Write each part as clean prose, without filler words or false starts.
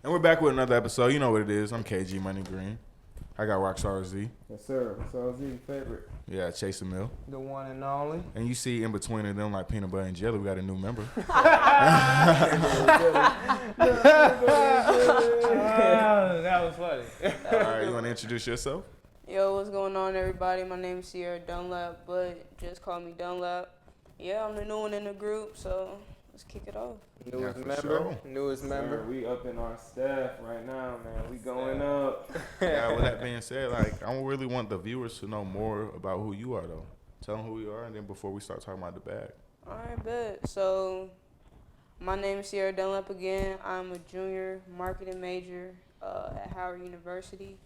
And we're back with another episode. You know what it is. I'm KG Money Green. I got Rockstar Z. Yes, sir. So Z, favorite. Yeah, Chase the Mill. The one and only. And you see in between of them like peanut butter and jelly, we got a new member. That was funny. All right, you want to introduce yourself? Yo, what's going on, everybody? My name is Sierra Dunlap, but just call me Dunlap. Yeah, I'm the new one in the group, so let's kick it off. Newest for member. sure. Newest member. Sir, we up in our staff right now, man. We going up. Yeah, with that being said, like, I really want the viewers to know more about who you are, though. Tell them who you are, and then before we start talking about the bag. All right, bet. So, my name is Sierra Dunlap again. I'm a junior marketing major at Howard University.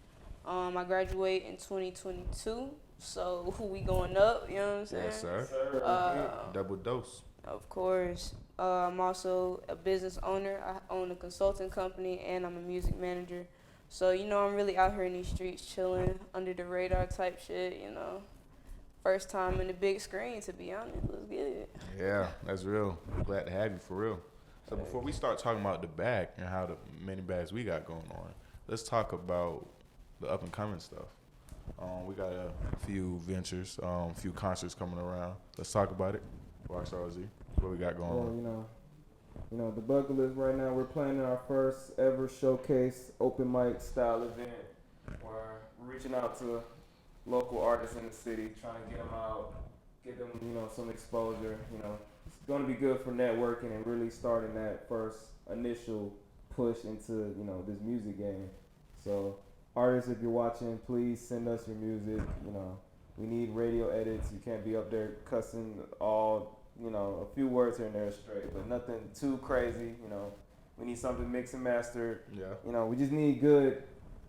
I graduate in 2022, so we going up, you know what I'm saying? Yes, sir. Double dose. Of course. I'm also a business owner. I own a consulting company, and I'm a music manager. So, you know, I'm really out here in these streets chilling, under the radar type shit, you know. First time in the big screen, to be honest. Let's get it. Yeah, that's real. Glad to have you, for real. So before we start talking about the bag and how the many bags we got going on, let's talk about the up-and-coming stuff. We got a few ventures, a few concerts coming around. Let's talk about it. Rockstar Z, what we got going on? Well, you know, the bucket list right now, we're planning our first ever showcase open mic style event where we're reaching out to local artists in the city, trying to get them out, get them, you know, some exposure. You know, it's going to be good for networking and really starting that first initial push into, you know, this music game. So, artists, if you're watching, please send us your music. You know, we need radio edits. You can't be up there cussing all, you know, a few words here and there straight, but nothing too crazy. You know, we need something mixed and mastered. Yeah. You know, we just need good.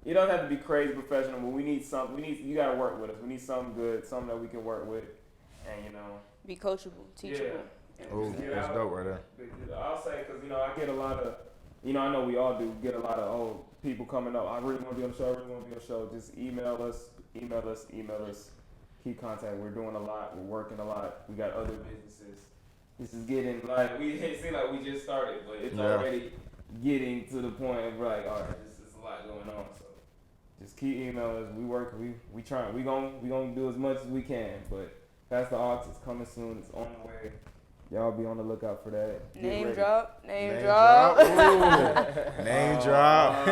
You don't have to be crazy professional, but we need something. You gotta work with us. We need something good, something that we can work with, and you know. Be coachable, teachable. Yeah. Oh, that's dope right there. I'll say, because, you know, I get a lot of, you know, I know we all do get a lot of people coming up. I really want to be on the show. I really want to be on the show. Just email us. Keep contact. We're doing a lot. We're working a lot. We got other businesses. This is getting like it seems like we just started, but it's already getting to the point of like, all right, this is a lot going on. So just keep emailing us. We work. We trying. We gonna do as much as we can. But Pastor Ox is coming soon. It's on the way. Y'all be on the lookout for that. Name drop. Name drop. Ooh. Name drop.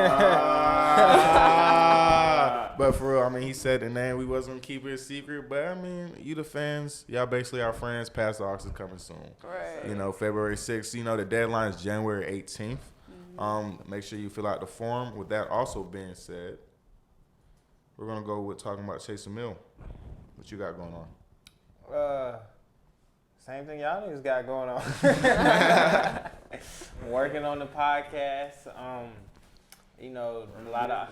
But for real, I mean, he said the name. We wasn't gonna keep it a secret, but I mean, you the fans, y'all basically our friends. Pastor Ox is coming soon. Right. You know, February 6th. You know, the deadline is January 18th. Make sure you fill out the form. With that also being said, we're gonna go with talking about Chase the Mill. What you got going on? Same thing y'all niggas got going on. Working on the podcast. You know, a lot of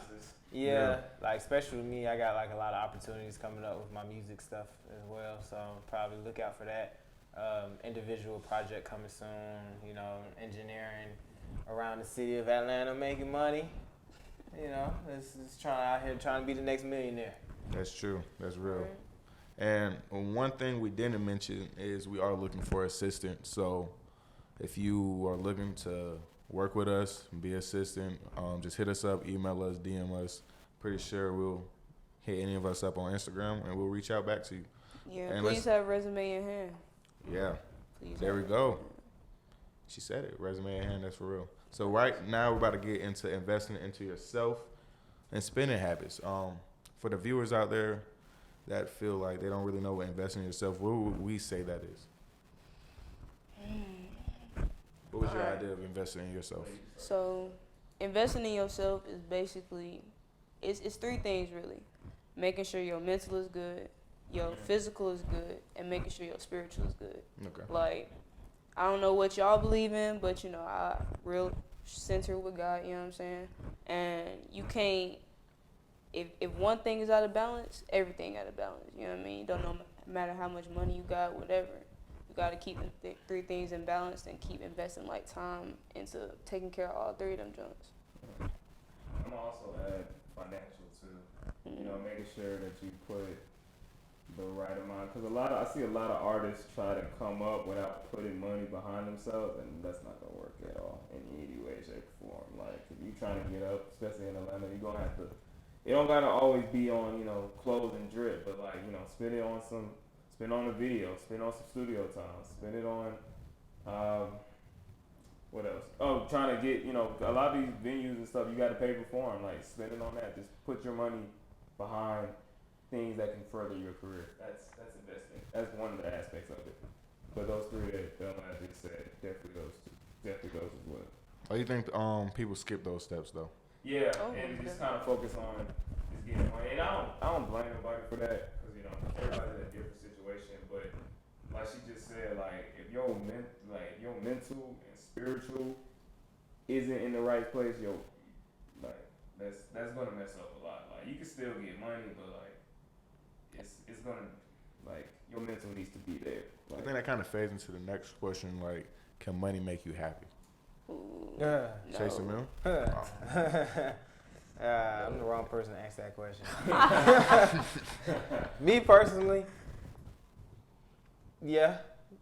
like especially with me, I got like a lot of opportunities coming up with my music stuff as well. So probably look out for that. Individual project coming soon. You know, engineering around the city of Atlanta, making money. You know, it's trying to be the next millionaire. That's true. That's real. And one thing we didn't mention is we are looking for assistants. So if you are looking to work with us, be assistant, just hit us up, email us, DM us. Pretty sure we'll hit any of us up on Instagram and we'll reach out back to you. Yeah, And please have a resume in hand. Yeah, Please there we go. She said it, resume in hand, that's for real. So right now we're about to get into investing into yourself and spending habits. For the viewers out there that feel like they don't really know what investing in yourself, what would we say that is? What was your idea of investing in yourself? So, investing in yourself is basically, it's three things really. Making sure your mental is good, your physical is good, and making sure your spiritual is good. Okay. Like, I don't know what y'all believe in, but, you know, I real center with God, you know what I'm saying? And you can't, if one thing is out of balance, everything out of balance, you know what I mean? Don't no matter how much money you got, whatever. You got to keep the three things in balance and keep investing, like, time into taking care of all three of them jumps. I'm also add financial too. You know, making sure that you put the right amount. Because I see a lot of artists try to come up without putting money behind themselves, and that's not gonna work at all in any way, shape, or form. Like if you trying to get up, especially in Atlanta, you're gonna have to. It don't gotta always be on clothes and drip, but like spend on a video, spend on some studio time, spend it on what else? Oh, trying to get a lot of these venues and stuff, you got to pay for them. Like spend it on that. Just put your money behind things that can further your career. That's investing. That's one of the aspects of it. But those three that I just said, definitely those as well. Oh, you think people skip those steps though? Yeah, and just kind of focus on just getting money. And I don't blame nobody for that because everybody's in a different situation. But like she just said, like if your mental and spiritual isn't in the right place, that's gonna mess up a lot. Like you can still get money, but like it's gonna your mental needs to be there. Like, I think that kind of fades into the next question. Like, can money make you happy? Yeah. Chase a meal? I'm the wrong person to ask that question. Me personally, yeah.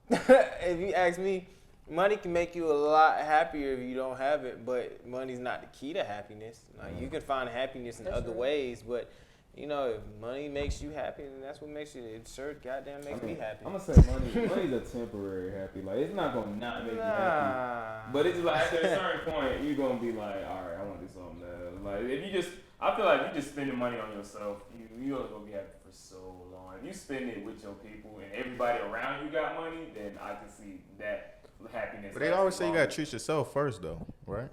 If you ask me, money can make you a lot happier if you don't have it, but money's not the key to happiness. Like you can find happiness in other ways, but if money makes you happy, then that's what makes you. It sure goddamn makes me happy. I'm gonna say money's a temporary happy. Like it's not gonna not make you happy, but it's like at a certain point you're gonna be like, all right, I want to do something else. Like I feel like you just spending money on yourself, you only gonna be happy for so long. If you spend it with your people and everybody around you got money, then I can see that happiness. But they always say you gotta treat yourself first, though, right?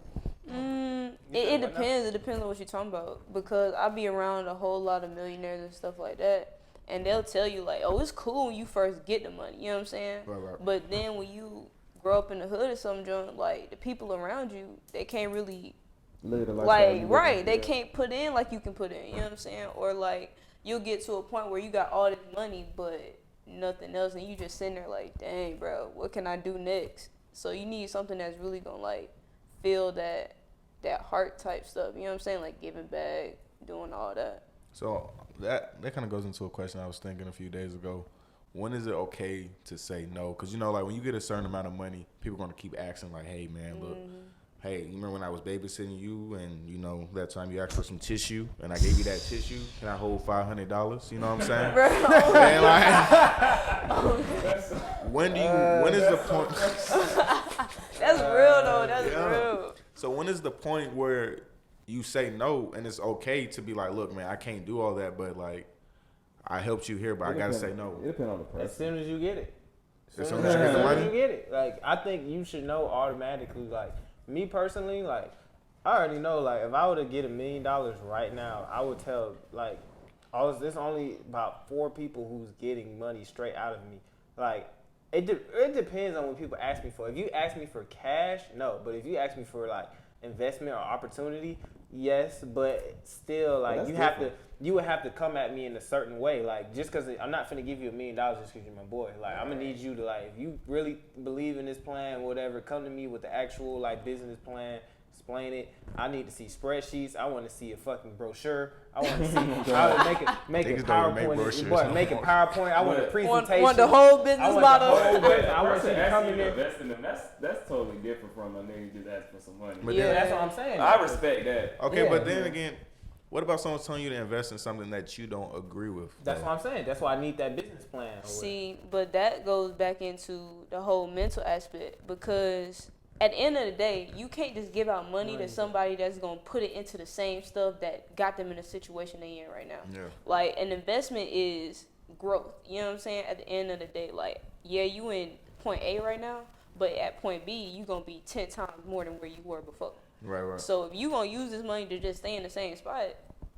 It depends. It depends on what you're talking about. Because I be around a whole lot of millionaires and stuff like that, and they'll tell you like, "Oh, it's cool when you first get the money." You know what I'm saying? Right. But then when you grow up in the hood or something, like the people around you, they can't really live the right. They can't put in like you can put in. You know what I'm saying? Or like you'll get to a point where you got all this money but nothing else, and you just sitting there like, "Dang, bro, what can I do next?" So you need something that's really gonna like feel that heart type stuff, you know what I'm saying? Like giving back, doing all that. So that kind of goes into a question I was thinking a few days ago. When is it okay to say no? Because like when you get a certain amount of money, people are gonna keep asking like, "Hey man, look, hey, you remember when I was babysitting you and that time you asked for some tissue and I gave you that tissue? Can I hold $500? You know what I'm saying?" And like, when is the point? That's real though. That's real. So when is the point where you say no and it's okay to be like, "Look, man, I can't do all that, but like, I helped you here, but I gotta say no." It depends on the person. As soon as you get it. As soon as you get the money? You get it. Like, I think you should know automatically. Like, me personally, like, I already know, like, if I were to get $1 million right now, I would tell, like, there's only about 4 people who's getting money straight out of me. Like, it depends on what people ask me for. If you ask me for cash, no. But if you ask me for, like, investment or opportunity, yes. But still, like, you would have to come at me in a certain way. Like, just because I'm not finna give you $1 million just because you're my boy. Like, I'm gonna need you to, like, if you really believe in this plan, whatever, come to me with the actual, like, business plan. Explain it. I need to see spreadsheets. I want to see a fucking brochure. I want to see. I would make a PowerPoint. Make a PowerPoint. I want a presentation. Want the whole business model. I want you to come in there. That's totally different from a nigga just asking for some money. But yeah, that's what I'm saying. I respect that. Okay, but then again, what about someone telling you to invest in something that you don't agree with? That's what I'm saying. That's why I need that business plan. See, but that goes back into the whole mental aspect because at the end of the day, you can't just give out money to somebody that's going to put it into the same stuff that got them in the situation they in right now. Yeah. Like, an investment is growth. You know what I'm saying? At the end of the day, like, yeah, you in point A right now, but at point B, you going to be 10 times more than where you were before. Right. So if you going to use this money to just stay in the same spot,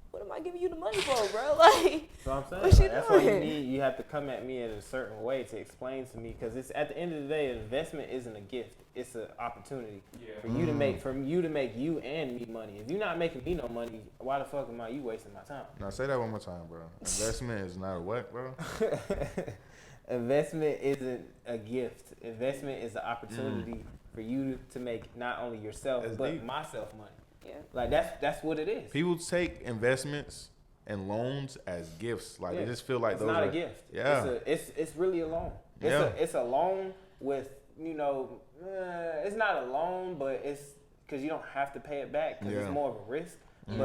what am I giving you the money for, bro? Like, so I'm saying, what you that's doing? why you have to come at me in a certain way to explain to me, because it's at the end of the day, an investment isn't a gift; it's an opportunity for you to make you and me money. If you're not making me no money, why the fuck am you wasting my time? Now say that one more time, bro. Investment is not a what, bro? Investment isn't a gift. Investment is an opportunity for you to make not only yourself but myself money. Yeah. Like that's what it is. People take investments and loans as gifts. Like they just feel like it's those not are a gift. Yeah. It's really a loan. It's a loan with, it's not a loan, but it's because you don't have to pay it back because it's more of a risk. Mm-hmm.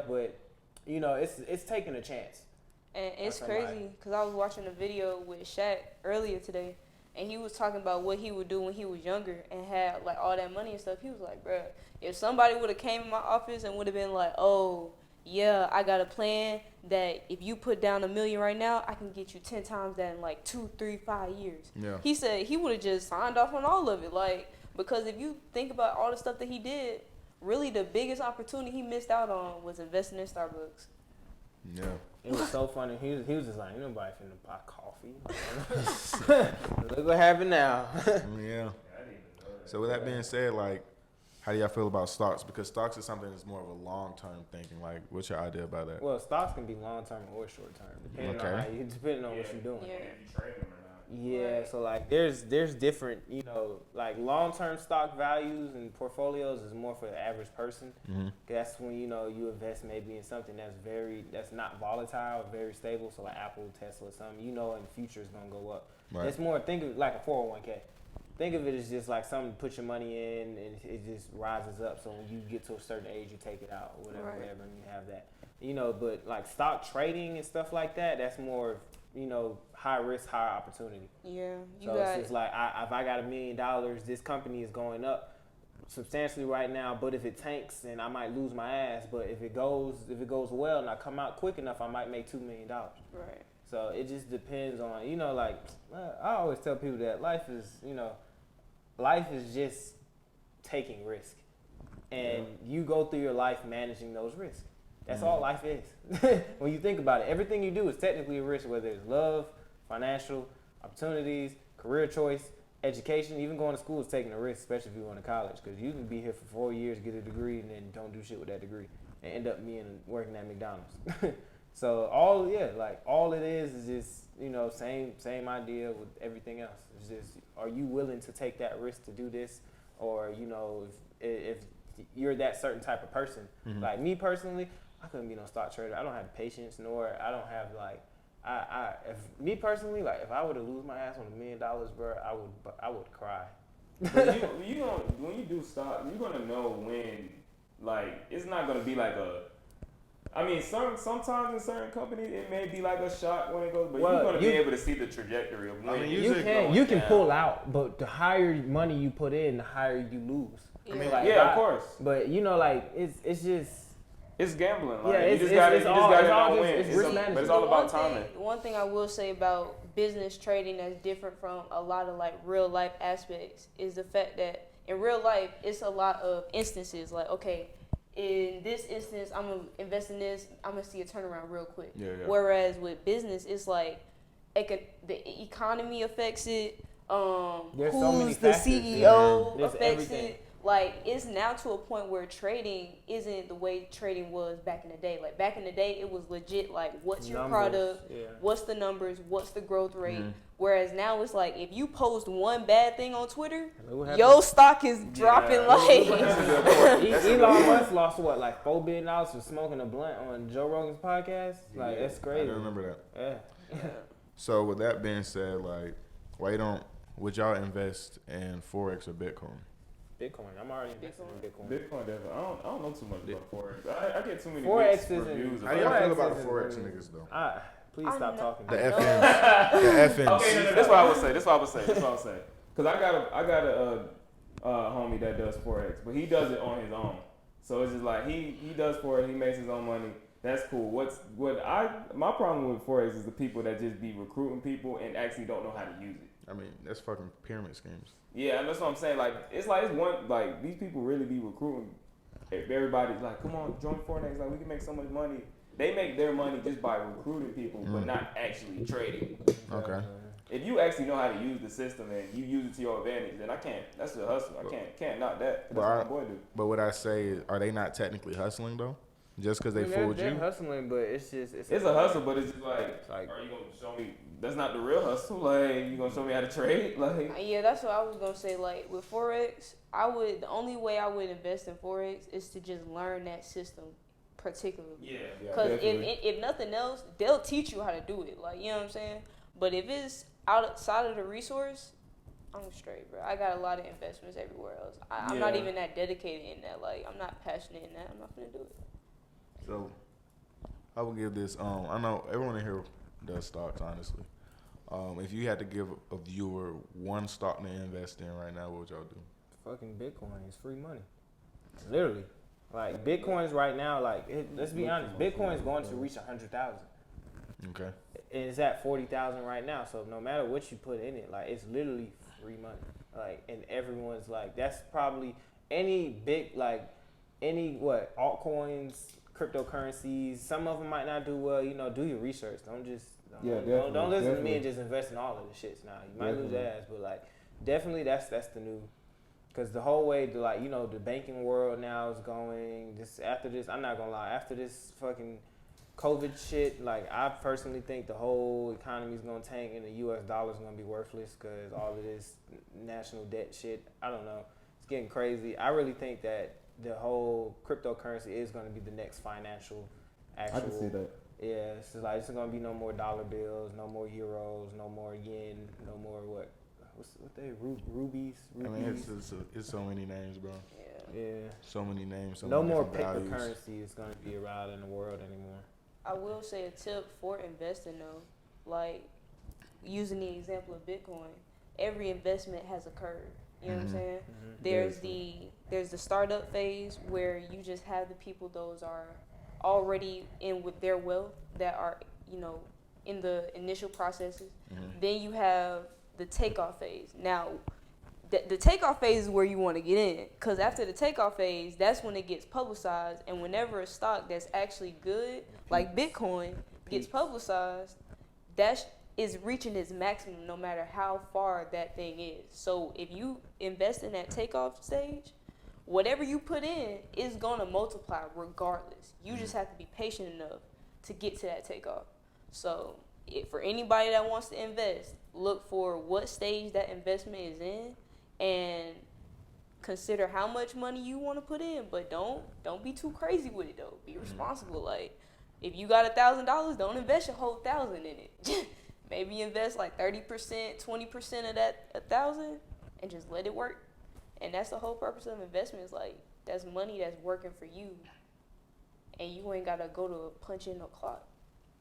But it's taking a chance. And it's crazy because I was watching a video with Shaq earlier today, and he was talking about what he would do when he was younger and had like all that money and stuff. He was like, bruh, if somebody would have came in my office and would have been like, oh, yeah, I got a plan that if you put down $1 million right now, I can get you 10 times that in like 2, 3, 5 years. Yeah. He said he would have just signed off on all of it. Like, because if you think about all the stuff that he did, really the biggest opportunity he missed out on was investing in Starbucks. Yeah. It was so funny. He was just like, ain't nobody finna buy coffee. Look what happened now. Yeah. So with that being said, like, how do y'all feel about stocks? Because stocks is something that's more of a long-term thinking. Like, what's your idea about that? Well, stocks can be long-term or short-term, depending on what you're doing. Yeah. If you trade them or not. Yeah, Right. so like there's different, like long-term stock values and portfolios is more for the average person. Mm-hmm. That's when you invest maybe in something that's not volatile, very stable. So like Apple, Tesla, something in the future is gonna go up. Right. It's more, think of it like a 401k. Think of it as just like something to put your money in and it just rises up. So when you get to a certain age, you take it out or whatever, Right. and you have that. But like stock trading and stuff like that, that's more high risk, high opportunity. Yeah, you So got it's just like if I got $1 million, this company is going up substantially right now. But if it tanks, then I might lose my ass. But if it goes well and I come out quick enough, I might make $2 million. right. So it just depends on I always tell people that life is just taking risk, and you go through your life managing those risks. That's all life is. When you think about it, everything you do is technically a risk, whether it's love, financial opportunities, career choice, education. Even going to school is taking a risk, especially if you're going to college, because you can be here for 4 years, get a degree, and then don't do shit with that degree, and end up working at McDonald's. So all it is just same idea with everything else. It's just, are you willing to take that risk to do this, or if you're that certain type of person. Mm-hmm. Like me personally, I couldn't be no stock trader. I don't have patience, nor I don't have if I were to lose my ass on $1 million, bro, I would cry. But when you do stock, you're gonna know when, like, it's not gonna be like a. I mean, sometimes in certain companies it may be like a shock when it goes, but you're gonna be able to see the trajectory of when. You can pull out, but the higher money you put in, the higher you lose. I mean, of course. But it's just. It's gambling. Like, Yeah, you just got to win. It's risk management. But it's all about timing. One thing I will say about business trading that's different from a lot of like real life aspects is the fact that in real life it's a lot of instances. Like, okay, in this instance, I'm gonna invest in this. I'm gonna see a turnaround real quick. Yeah. Whereas with business, it's like the economy affects it. There's so many Who's the factors. CEO There's affects everything. it. Like, it's now to a point where trading isn't the way trading was back in the day. Like, back in the day, it was legit, like, what's your product, what's the numbers, what's the growth rate. Mm-hmm. Whereas now it's like, if you post one bad thing on Twitter, your stock is dropping like... Elon Musk lost like $4 billion for smoking a blunt on Joe Rogan's podcast. Like, that's I crazy. remember that. Yeah. So with that being said, like, would y'all invest in Forex or Bitcoin? Bitcoin. I'm already investing in Bitcoin. Bitcoin definitely. I don't know too much about Forex. I get too many Forex mixed isn't- reviews. How do y'all feel about the isn't Forex really- niggas though? Please stop talking. The FNs. Okay, no, that's what I would say. That's what I would say. Cause I got a homie that does Forex, but he does it on his own. So it's just like he does Forex. He makes his own money. That's cool. My problem with Forex is the people that just be recruiting people and actually don't know how to use it. I mean, that's fucking pyramid schemes. Yeah, and that's what I'm saying. Like it's one like these people really be recruiting. If everybody's like, come on, join Forex. Like we can make so much money. They make their money just by recruiting people, but not actually trading. Okay. If you actually know how to use the system and you use it to your advantage, then I can't. That's a hustle. I can't knock that. That's what my boy do. But what I say is, are they not technically hustling though? Just because they fooled they're you? hustling, but it's a hustle, but it's just like, like, are you gonna show me? That's not the real hustle. Like, you gonna show me how to trade? Like, Yeah, that's what I was gonna say. Like with Forex, the only way I would invest in Forex is to just learn that system particularly. Yeah, Because definitely. if nothing else, they'll teach you how to do it. Like, you know what I'm saying? But if it's outside of the resource, I'm straight, bro. I got a lot of investments everywhere else. I'm not Yeah. even that dedicated in that. Like, I'm not passionate in that. I'm not gonna do it. So I will give this. I know everyone in here does stocks, honestly. If you had to give a viewer one stock to invest in right now, what would y'all do? Fucking Bitcoin is free money. Literally. Like Bitcoin's right now, let's be honest, Bitcoin's going to reach 100,000. Okay. And it's at 40,000 right now. So no matter what you put in it, like it's literally free money. Like, and everyone's like, that's probably any big altcoins, cryptocurrencies. Some of them might not do well. You know, do your research. Don't listen definitely. to me and just invest in all of the shits. Now you might lose your ass, but like definitely that's the new. Because the whole way the banking world now is going. After this, I'm not gonna lie. After this fucking COVID shit, like I personally think the whole economy is gonna tank and the U.S. dollar is gonna be worthless because all of this national debt shit. I don't know. It's getting crazy. I really think that the whole cryptocurrency is gonna be the next financial actual. I can see that. Yeah, it's gonna be no more dollar bills, no more euros, no more yen, no more what rubies. I mean, it's so many names, bro. Yeah. So many names. So No many more different paper values. currency is gonna be around in the world anymore. I will say a tip for investing though, like using the example of Bitcoin, every investment has a curve. You know what I'm saying? There's the startup phase where you just have the people those are already in with their wealth that are, in the initial processes. Then you have the takeoff phase. Now, the takeoff phase is where you want to get in, because after the takeoff phase, that's when it gets publicized, and whenever a stock that's actually good, like Bitcoin, gets publicized, that is reaching its maximum no matter how far that thing is. So if you invest in that takeoff stage, whatever you put in is going to multiply regardless. You just have to be patient enough to get to that takeoff. So for anybody that wants to invest, look for what stage that investment is in and consider how much money you want to put in, but don't be too crazy with it though. Be responsible. Like if you got $1,000, don't invest your whole 1,000 in it. Maybe invest like 30%, 20% of that 1,000 and just let it work. And that's the whole purpose of investment, is like that's money that's working for you and you ain't gotta go to punch in no clock.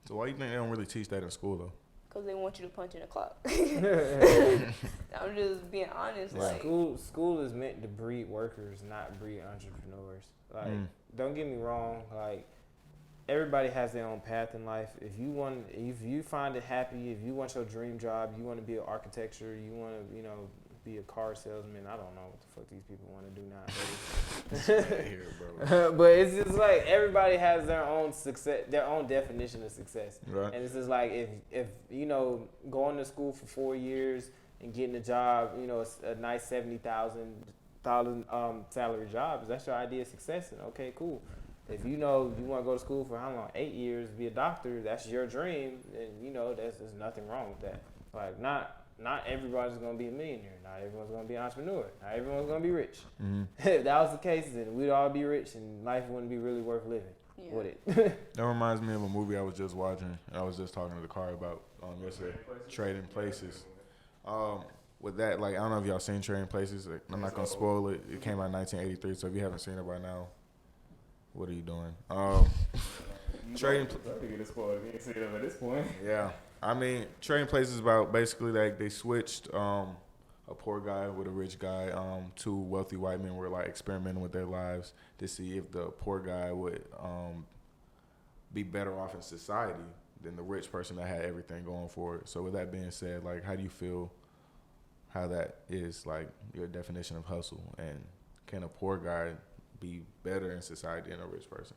So why you think they don't really teach that in school though? Because they want you to punch in a clock. I'm just being honest. Yeah. Like School is meant to breed workers, not breed entrepreneurs. Like, don't get me wrong. Like, everybody has their own path in life. If you find it happy, if you want your dream job, you want to be an architecture, you want to, be a car salesman. I don't know what the fuck these people want to do now. Here, bro. But it's just like everybody has their own success, their own definition of success. Right. And it's just like if going to school for 4 years and getting a job, a nice $70,000 salary job, that's your idea of success. And okay, cool. If you want to go to school for how long? 8 years, be a doctor. That's your dream, and there's nothing wrong with that. Like not everybody's gonna be a millionaire. Not everyone's gonna be an entrepreneur. Not everyone's gonna be rich. If that was the case, then we'd all be rich, and life wouldn't be really worth living, would it? That reminds me of a movie I was just watching, and I was just talking to the car about yesterday. Trading Places. With that, like I don't know if y'all seen Trading Places. Like, I'm not gonna spoil it. It came out in 1983, so if you haven't seen it by now, what are you doing? Trading. Get it spoiled. You ain't seen it at this point. Yeah. I mean, Trading Places is about basically like they switched a poor guy with a rich guy. Two wealthy white men were like experimenting with their lives to see if the poor guy would be better off in society than the rich person that had everything going for it. So with that being said, like how do you feel how that is like your definition of hustle, and can a poor guy be better in society than a rich person?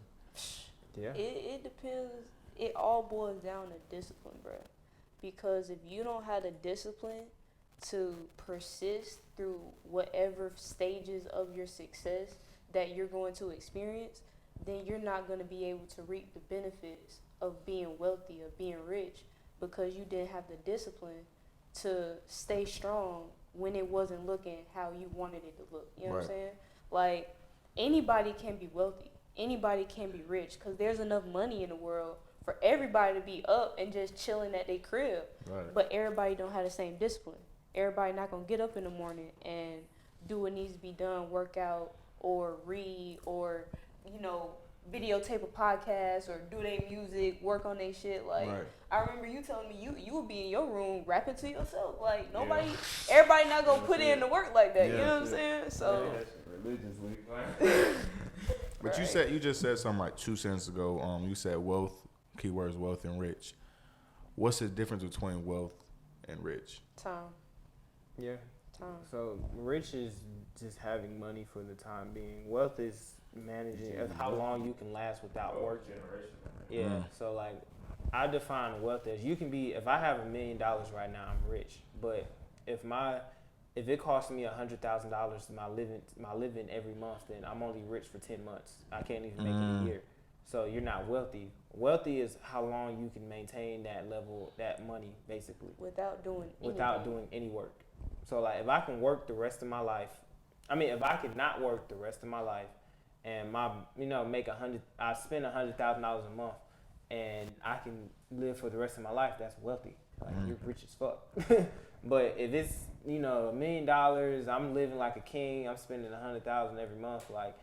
Yeah. it depends. It all boils down to discipline, bro. Because if you don't have the discipline to persist through whatever stages of your success that you're going to experience, then you're not going to be able to reap the benefits of being wealthy, of being rich, because you didn't have the discipline to stay strong when it wasn't looking how you wanted it to look. You know what I'm saying? Like, anybody can be wealthy. anybody can be rich because there's enough money in the world for everybody to be up and just chilling at their crib. Right. But everybody don't have the same discipline. Everybody not gonna get up in the morning and do what needs to be done, work out or read or, you know, videotape a podcast or do their music, work on their shit. Like, Right. I remember you telling me you would be in your room rapping to yourself. Like, nobody, everybody not gonna put in the work like that. You know what I'm saying? So. Religiously. But you just said something like 2 cents ago. You said wealth, keywords wealth and rich. What's the difference between wealth and rich? Time. Yeah. Time. So rich is just having money for the time being. Wealth is managing how long you can last without working. Yeah. Mm. So like, I define wealth as you can be. If I have $1 million right now, I'm rich. But if it costs me $100,000 my living every month, then I'm only rich for 10 months. I can't even make it a year. So you're not wealthy. Wealthy is how long you can maintain that level, that money, basically, Without doing any work. So like, if I can work the rest of my life, if I could not work the rest of my life, and I spend $100,000 a month, and I can live for the rest of my life, that's wealthy. Like, you're rich as fuck. But if it's $1 million, I'm living like a king. I'm spending $100,000 every month. Like,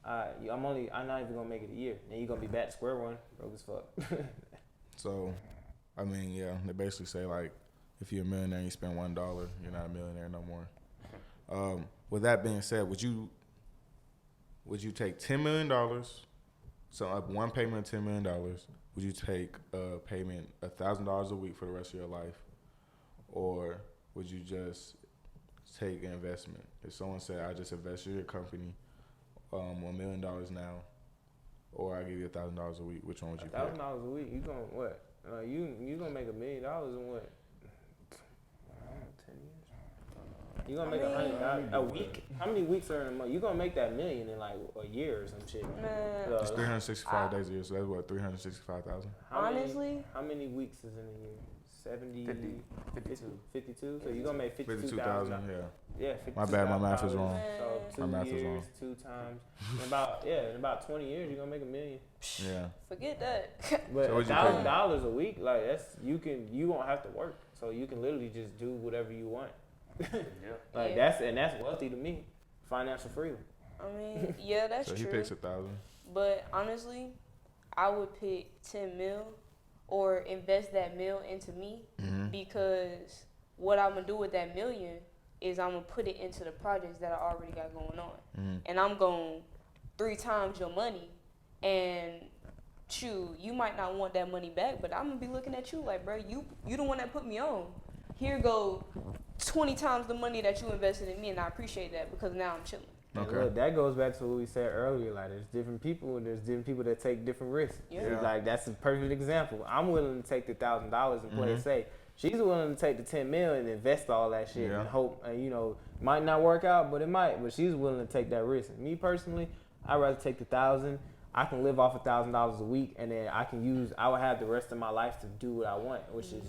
I'm not even gonna make it a year. Then you're gonna be back to square one, broke as fuck. So, yeah, they basically say like, if you're a millionaire and you spend $1, you're not a millionaire no more. With that being said, would you take $10 million, so one payment of $10 million? Would you take a payment $1,000 a week for the rest of your life, or would you just take an investment? If someone said, I just invest in your company, $1 million now, or I give you $1,000 a week, which one would you pick? $1,000 a week, you gonna what? You gonna make $1 million in what? 10 years? You gonna make $100,000 a week? How many weeks are in a month? You gonna make that $1 million in like a year or some shit? It's 365 days a year, so that's what, 365,000. Honestly, how many weeks is in a year? 70, 52. 52. So you gonna make 52,000, 52,000. yeah. Yeah, My bad, my math is wrong. So 2 My math is years, wrong. 2 times. In about 20 years, you're gonna make $1 million. Yeah. forget that. But So what'd you $1,000 a week, like you won't have to work, so you can literally just do whatever you want. Like that's wealthy to me, financial freedom. Yeah, that's so true. he picks 1,000. But honestly, I would pick 10 mil or invest that mil into me because what I'm gonna do with that $1 million is I'm gonna put it into the projects that I already got going on, and I'm going 3 times your money. And you might not want that money back, but I'm gonna be looking at you like, bro, you the one that put me on. Here go 20 times the money that you invested in me, and I appreciate that because now I'm chilling. Okay. Look, that goes back to what we said earlier. Like, there's different people, and there's different people that take different risks. Yeah. Like, that's a perfect example. I'm willing to take the $1,000 and play it safe. She's willing to take the 10 mil and invest all that shit and hope, might not work out, but it might. But she's willing to take that risk. Me personally, I'd rather take the 1,000. I can live off $1,000 a week, and then I would have the rest of my life to do what I want, which is,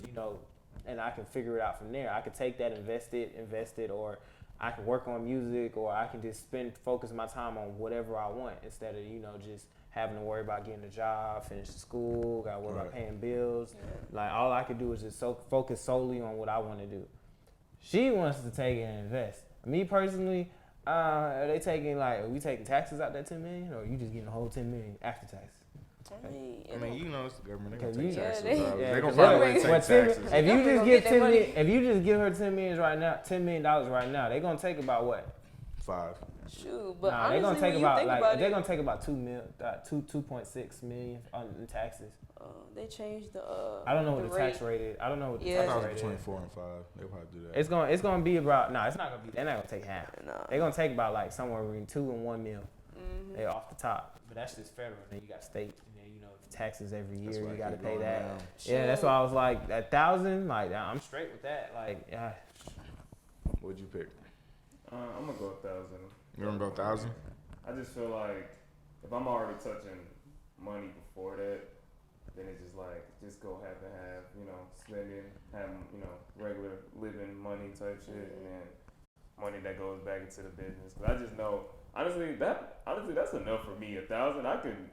and I can figure it out from there. I could take that, invest it, or I can work on music, or I can just focus my time on whatever I want instead of, just having to worry about getting a job, finishing school, gotta worry about paying bills. Like, all I could do is just focus solely on what I want to do. She wants to take it and invest. Me personally, are they taking, are we taking taxes out that $10 million, or are you just getting the whole $10 million after tax? It's the government. They gonna Cause take you- taxes. Yeah, They gonna cause find a look, way to take what taxes. If you just gonna give get that money. if you just give her $10 million right now, they gonna take about what? 5. Shoot, but Nah, they honestly, gonna take when you about think about they're it, gonna take about 2.6 million in taxes. they changed the I don't know what the the tax rate is. I don't know what the Yeah. tax I thought rate it is. was between 4 and 5. They'll probably do that. It's gonna be about it's not gonna be. They're not gonna take half. Nah. They're gonna take about somewhere between 2 and 1 mil. They're off the top, but that's just federal. Then you got state. Taxes every year. You gotta pay that. Yeah, that's why I was like 1,000. Like, I'm straight with that. Like, yeah. What'd you pick? I'm gonna go 1,000. You gonna go 1,000? I just feel like if I'm already touching money before that, then it's just go half and half, spending, having, regular living money type shit, and then money that goes back into the business. Cause I just know honestly, that's enough for me. 1,000, I can.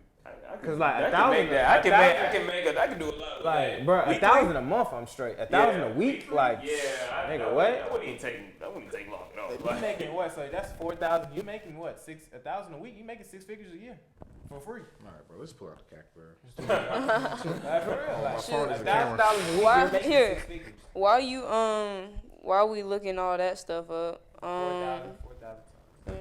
Cause like I 1,000, can make that. I can do a lot. Like, bro, 1,000 a month, I'm straight. 1,000 a week, weekly? like, yeah, nigga, what? That wouldn't even take long at all. You making what? So that's 4,000. You making what? 1,000 a week? You making 6 figures a year for free? All right, bro. Let's pull out the calculator. Like, for real, like, phone is a $1,000 a week. Why- You're making here. 6 figures. While we looking all that stuff up, 4,000. yeah.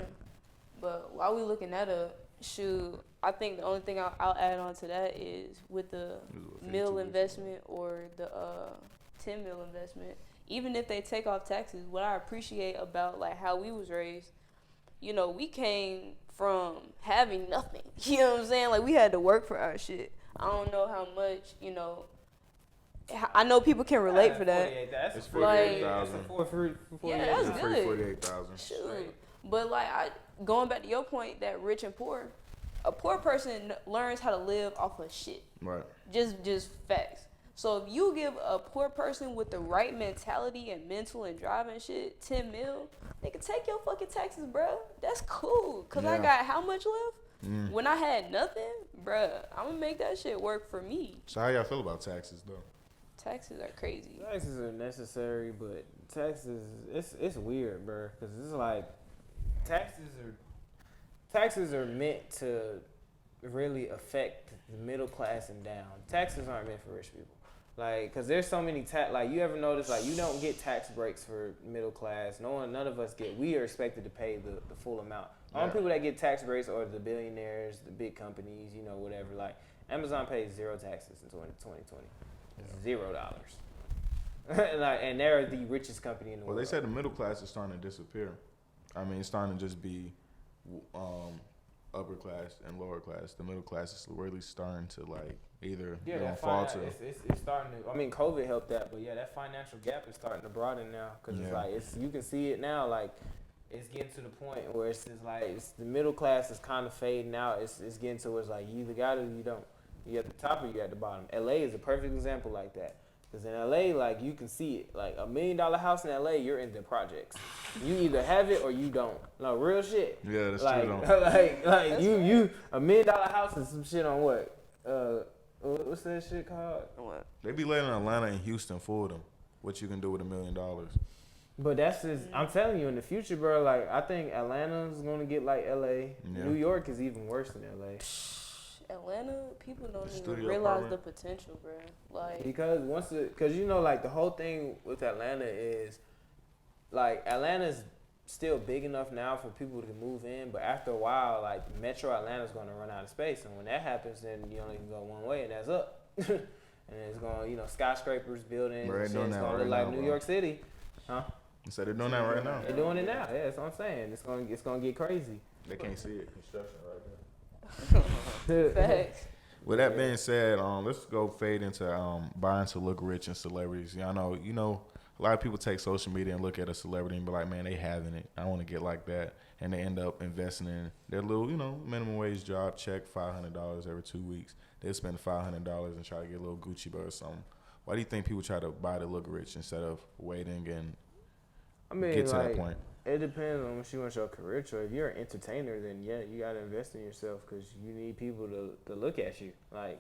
But while we looking that up, shoot, I think the only thing I'll add on to that is with the mill investment or the 10 mil investment. Even if they take off taxes, what I appreciate about like how we was raised, you know, we came from having nothing. You know what I'm saying? Like we had to work for our shit. I don't know how much, you know. I know people can relate for that. That's It's like, 48,000. Yeah, that's It's good. 48,000. Shoot. But like going back to your point that rich and poor, a poor person learns how to live off of shit. Right. Just facts. So if you give a poor person with the right mentality and mental and driving shit 10 mil, they can take your fucking taxes, bro. That's cool. Cause I Yeah. got how much left? When I had nothing, bruh, I'm gonna make that shit work for me. So how y'all feel about taxes though? Taxes are crazy. taxes are necessary, but taxes, it's weird, bro. Cause it's like taxes are meant to really affect the middle class and down. Taxes aren't meant for rich people. Like, cause there's so many like you ever notice like you don't get tax breaks for middle class. None of us get. We are expected to pay the full amount. Only people that get tax breaks are the billionaires, the big companies, you know, whatever. Like Amazon pays 0 taxes in 2020. $0. Like, and they're the richest company in the Well, world. they said the middle class is starting to disappear. I mean, it's starting to just be upper class and lower class. The middle class is really starting to like either Yeah, they're that fall to. it's starting to. I mean, COVID helped that, but yeah, that financial gap is starting to broaden now because it's Yeah. like you can see it now. Like it's getting to the point where it's just like the middle class is kind of fading out. It's getting to where it's like you either got it or you don't. You at the top or you at the bottom. LA is a perfect example like that. Because in LA, like you can see it. Like $1 million house in LA, you're in the projects. You either have it or you don't. No, real shit. Yeah, that's like, true though. like you $1 million house and some shit on what? What's that shit called? What? They be letting Atlanta and Houston fool them. What you can do with $1 million. But that's just, I'm telling you, in the future, bro, like, I think Atlanta's going to get like LA. Yeah. New York is even worse than LA. Atlanta, people don't even Studio realize apartment. the potential, bro. Like, Because you know, like, the whole thing with Atlanta is, like, Atlanta's still big enough now for people to move in, but after a while, like, Metro Atlanta's going to run out of space. And when that happens, then you only can go one way, and that's up. And it's going, you know, skyscrapers, buildings, Bro, and they shit. doing It's that going to right look like now, New bro. York City. Huh? So they're doing that right now. They're doing it now. Yeah, that's what I'm saying. It's gonna get crazy. They can't see it. Construction right there. facts. With that being said, let's go fade into buying to look rich and celebrities. Y'all know, a lot of people take social media and look at a celebrity and be like, man, they having it. I want to get like that. And they end up investing in their little, minimum wage job, check $500 every 2 weeks. They spend $500 and try to get a little Gucci bag or something. Why do you think people try to buy to look rich instead of waiting and get to that point? It depends on what you want your career to. If you're an entertainer, then yeah, you gotta invest in yourself because you need people to look at you. Like,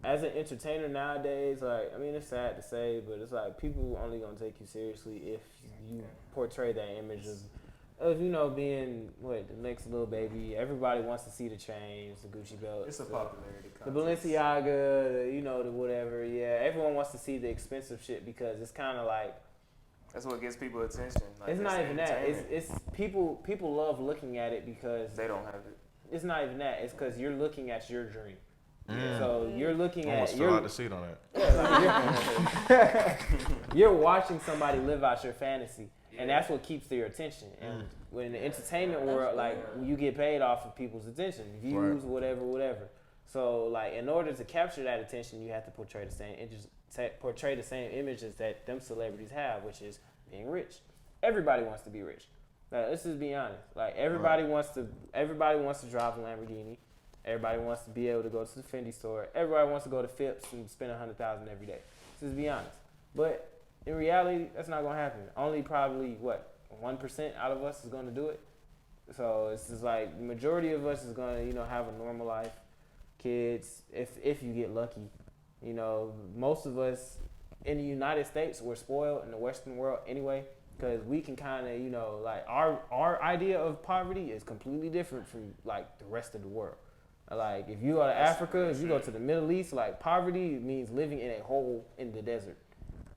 as an entertainer nowadays, like, I mean, it's sad to say, but it's like people only gonna take you seriously if you portray that image of being the next little baby. Everybody wants to see the chains, the Gucci belt. It's a popularity The contest. Balenciaga, the whatever. Yeah, everyone wants to see the expensive shit because it's kind of like. That's what gets people attention. Like, It's not even that. entertainment. It's people love looking at it because They don't have it. it's not even that. It's because you're looking at your dream. Mm. So you're looking Almost at fell out the seat on that. you're watching somebody live out your fantasy, and that's what keeps your attention. And when in the entertainment world, like you get paid off of people's attention, views, whatever. So like in order to capture that attention, you have to portray the same images that them celebrities have, which is being rich. Everybody wants to be rich. Now, let's just be honest. Like everybody wants to drive a Lamborghini. Everybody wants to be able to go to the Fendi store. Everybody wants to go to Phipps and spend $100,000 every day. Let's just be honest. But in reality, that's not gonna happen. Only probably 1% out of us is gonna do it. So it's just like the majority of us is gonna, have a normal life, kids, if you get lucky. Most of us in the United States, we're spoiled in the Western world anyway, because we can kind of, like our idea of poverty is completely different from like the rest of the world. Like if you go to Africa, if you go to the Middle East, like poverty means living in a hole in the desert.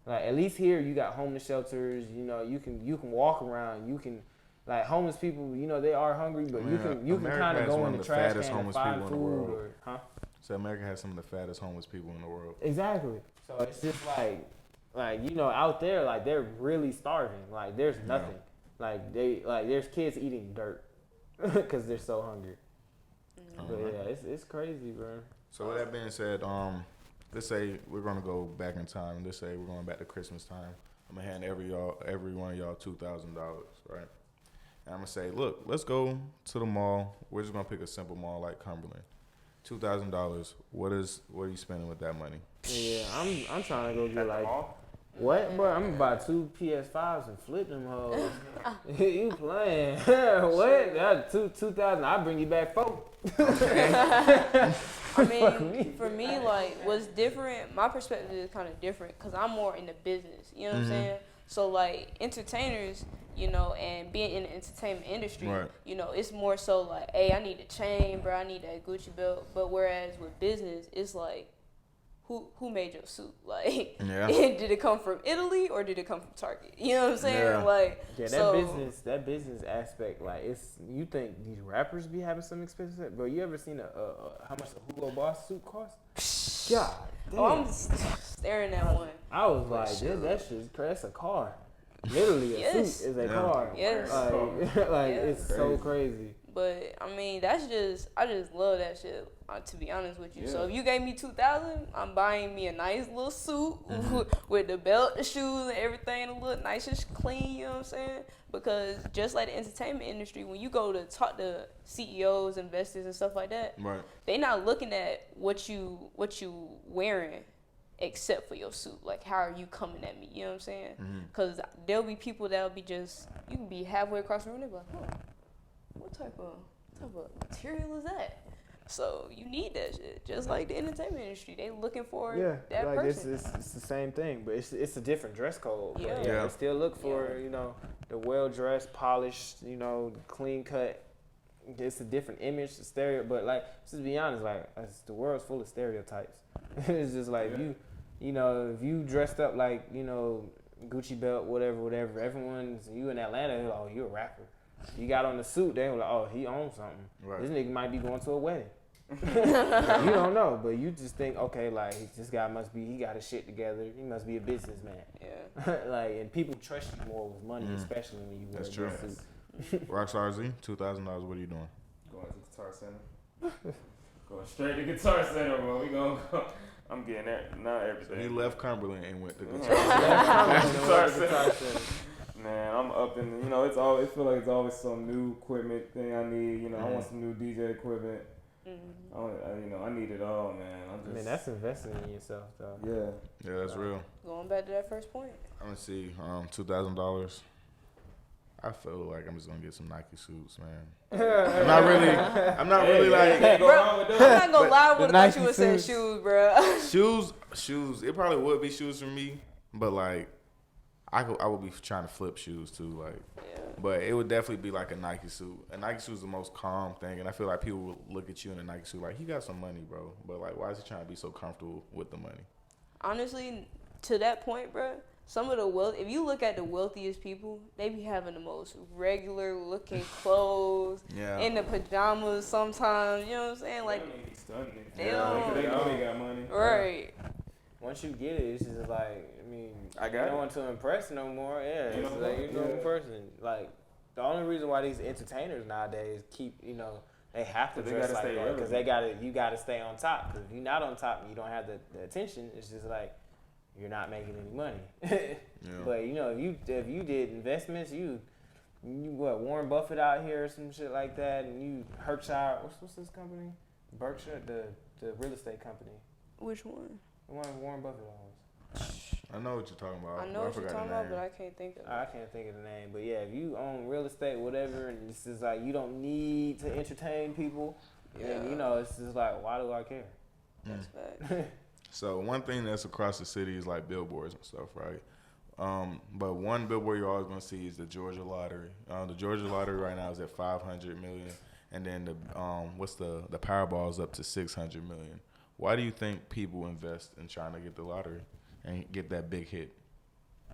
Like at least here you got homeless shelters, you can walk around, you can like homeless people, they are hungry, but you can kind of go in the trash can and find food or So America has some of the fattest homeless people in the world. Exactly. So it's just like out there, like they're really starving. Like there's nothing. Like there's kids eating dirt because they're so hungry. But yeah, it's crazy, bro. So with that being said, let's say we're gonna go back in time. Let's say we're going back to Christmas time. I'm gonna hand every one of y'all $2,000, right? And I'm gonna say, look, let's go to the mall. We're just gonna pick a simple mall like Cumberland. $2,000. What are you spending with that money? Yeah, I'm trying to go get like what, bro? I'm gonna buy 2 PS5s and flip them hoes. You playing? What? That's 2,000. I'll bring you back 4. I mean, for me, like, what's different, my perspective is kind of different because I'm more in the business, you know what I'm saying? So, like, entertainers, and being in the entertainment industry, right. It's more so like, hey, I need a chain, bro, I need that Gucci belt. But whereas with business, it's like, who made your suit? Like, did it come from Italy or did it come from Target? You know what I'm saying? Yeah. Like, that business aspect, like, you think these rappers be having some expensive, bro? You ever seen how much a Hugo Boss suit costs? God damn. I'm staring at one. I was like, that shit's crazy. That's a car. Literally, a suit is a car. Yes. Like it's so crazy. But I mean, I just love that shit. To be honest with you, so if you gave me 2,000, I'm buying me a nice little suit with the belt, the shoes, and everything to look nice and clean. You know what I'm saying? Because just like the entertainment industry, when you go to talk to CEOs, investors, and stuff like that, right. they not looking at what you wearing, except for your suit. Like, how are you coming at me? You know what I'm saying? Because there'll be people that'll be you can be halfway across the room, they'll be like, what type of material is that? So you need that shit. Just like the entertainment industry, they looking for that like person. It's the same thing, but it's a different dress code. Yeah. They still look for the well dressed, polished, clean cut. It's a different image, the stereo. But like, just to be honest, like the world's full of stereotypes. It's just like if you dressed up like Gucci belt, whatever. You in Atlanta, they're like, oh, you a rapper. You got on the suit, they were like, oh, he owns something. Right. This nigga might be going to a wedding. You don't know, but you just think, okay, like this guy he got his shit together. He must be a businessman. Yeah. Like, and people trust you more with money, especially when you wear a suit. Rockstar Z, $2,000. What are you doing? Going to Guitar Center. Going straight to Guitar Center, bro. We gonna go. I'm getting that. Not everything. He left Cumberland and went to Guitar Center. Man, I'm up in. It's always. It feel like it's always some new equipment thing I need. I want some new DJ equipment. I need it all, man. I mean, that's investing in yourself, though. Yeah, that's real. Going back to that first point. I'm gonna see, $2,000. I feel like I'm just gonna get some Nike suits, man. I'm not really like. Bro, I'm not gonna lie. I would have thought you would say shoes, bro. Shoes. It probably would be shoes for me, but like, I would be trying to flip shoes too, like. But it would definitely be like a Nike suit. A Nike suit is the most calm thing, and I feel like people will look at you in a Nike suit like, he got some money, bro. But like, why is he trying to be so comfortable with the money? Honestly, to that point, bro, if you look at the wealthiest people, they be having the most regular looking clothes, in the pajamas sometimes. You know what I'm saying? Like, they know they got money, right? Once you get it, it's just like, I got you don't want to impress no more. Yeah, it's like you're a normal person. Like, the only reason why these entertainers nowadays keep, they have to dress like that because you gotta stay on top. Because if you're not on top and you don't have the attention, it's just like you're not making any money. But if you did investments, you Warren Buffett out here or some shit like that, and you Berkshire, what's this company? Berkshire, the real estate company. Which one? The one Warren Buffett owns. I know what you're talking about. I know what you're talking about, but I can't think of it. I can't think of the name, but yeah, if you own real estate, whatever, and this is like you don't need to entertain people, then it's just like, why do I care? That's bad. So one thing that's across the city is like billboards and stuff, right? But one billboard you're always gonna see is the Georgia Lottery. The Georgia Lottery right now is at 500 million, and then the the Powerball is up to 600 million. Why do you think people invest in trying to get the lottery and get that big hit?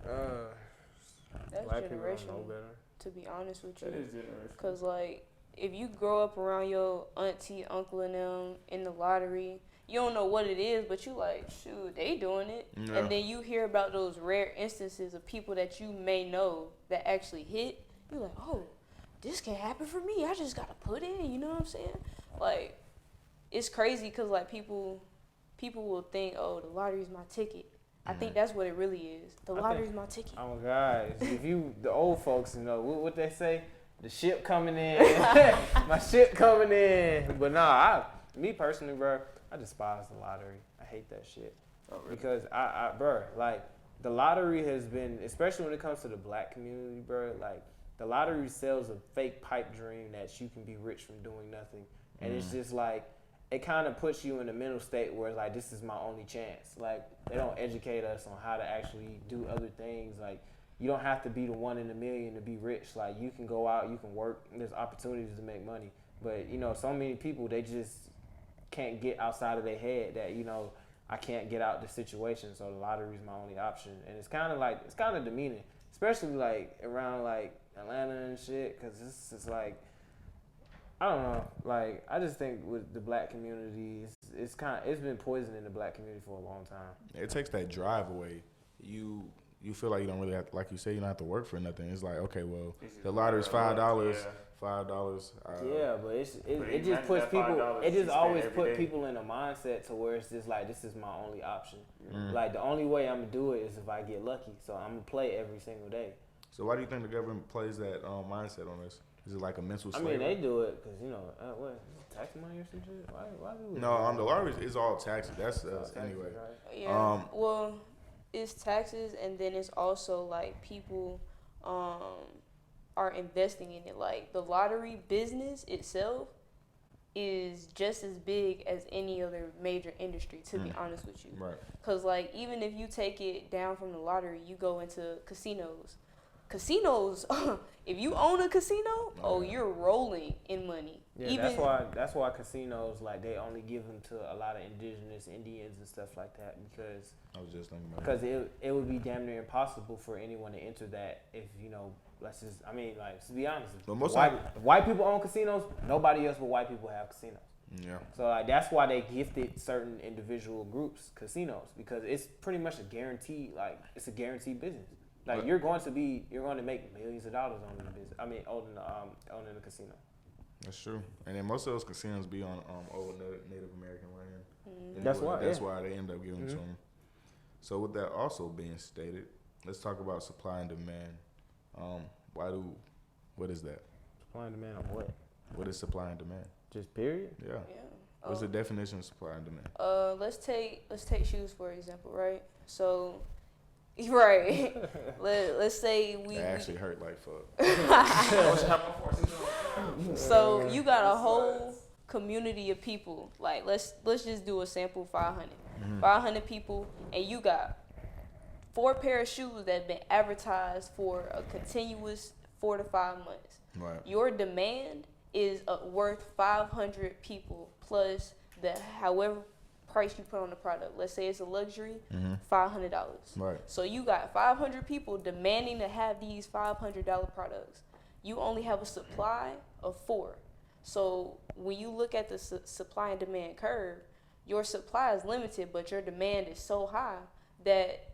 That's Black people don't know generational, better. to be honest with you. It is generational. Cause like, if you grow up around your auntie, uncle, and them in the lottery, you don't know what it is, but you like, shoot, they doing it. Yeah. And then you hear about those rare instances of people that you may know that actually hit. You're like, oh, this can happen for me. I just gotta put in. You know what I'm saying? Like, it's crazy because like people will think, oh, the lottery's my ticket. I think that's what it really is. The lottery's my ticket. Oh my God! If the old folks, what they say, the ship coming in, my ship coming in. But nah, me personally, bro, I despise the lottery. I hate that shit. Oh, really? Because bro, like the lottery has been, especially when it comes to the black community, bro, like the lottery sells a fake pipe dream that you can be rich from doing nothing, and it's just like. It kind of puts you in a mental state where like this is my only chance. Like they don't educate us on how to actually do other things. Like you don't have to be the one in a million to be rich. Like you can go out, you can work. There's opportunities to make money. But so many people they just can't get outside of their head that I can't get out the situation. So the lottery is my only option, and it's kind of demeaning, especially like around like Atlanta and shit, because it's just like. I don't know. Like, I just think with the black community, it's been poisoning the black community for a long time. It takes that drive away. You feel like you don't really have to, like you say, you don't have to work for nothing. It's like, okay, well, the lottery's $5. $5. Yeah, but it just puts people. It just always put people in a mindset to where it's just like this is my only option. Like the only way I'm gonna do it is if I get lucky. So I'm gonna play every single day. So why do you think the government plays that mindset on us? Is it like a mental slavery? I mean, they do it because what tax money or some shit. Why do it? No, the lottery is all taxes. That's anyway. Right? Yeah. Well, it's taxes, and then it's also like people are investing in it. Like the lottery business itself is just as big as any other major industry. To be honest with you, Right. Because like even if you take it down from the lottery, you go into casinos. Casinos, if you own a casino, you're rolling in money. Yeah, that's why casinos like they only give them to a lot of indigenous Indians and stuff like that because I was just thinking about it would be damn near impossible for anyone to enter that if to be honest, if white people own casinos, nobody else but white people have casinos. Yeah. So like that's why they gifted certain individual groups casinos because it's pretty much a guaranteed business. Like you're going to make millions of dollars on the business. Owning a casino. That's true. And then most of those casinos be on old Native American land. Mm-hmm. That's why they end up giving them to them. So with that also being stated, let's talk about supply and demand. What is that? Supply and demand of what? What is supply and demand? Just period? Yeah. What's the definition of supply and demand? Let's take shoes for example, right? So. Right. Let's say we. That actually hurt like fuck. So you got a whole community of people. Like let's just do a sample 500. 500 people, and you got 4 pair of shoes that have been advertised for a continuous 4 to 5 months. Right. Your demand is worth 500 people plus the however price you put on the product. Let's say it's a luxury, $500. Right. So you got 500 people demanding to have these $500 products. You only have a supply of 4. So when you look at the supply and demand curve, your supply is limited, but your demand is so high that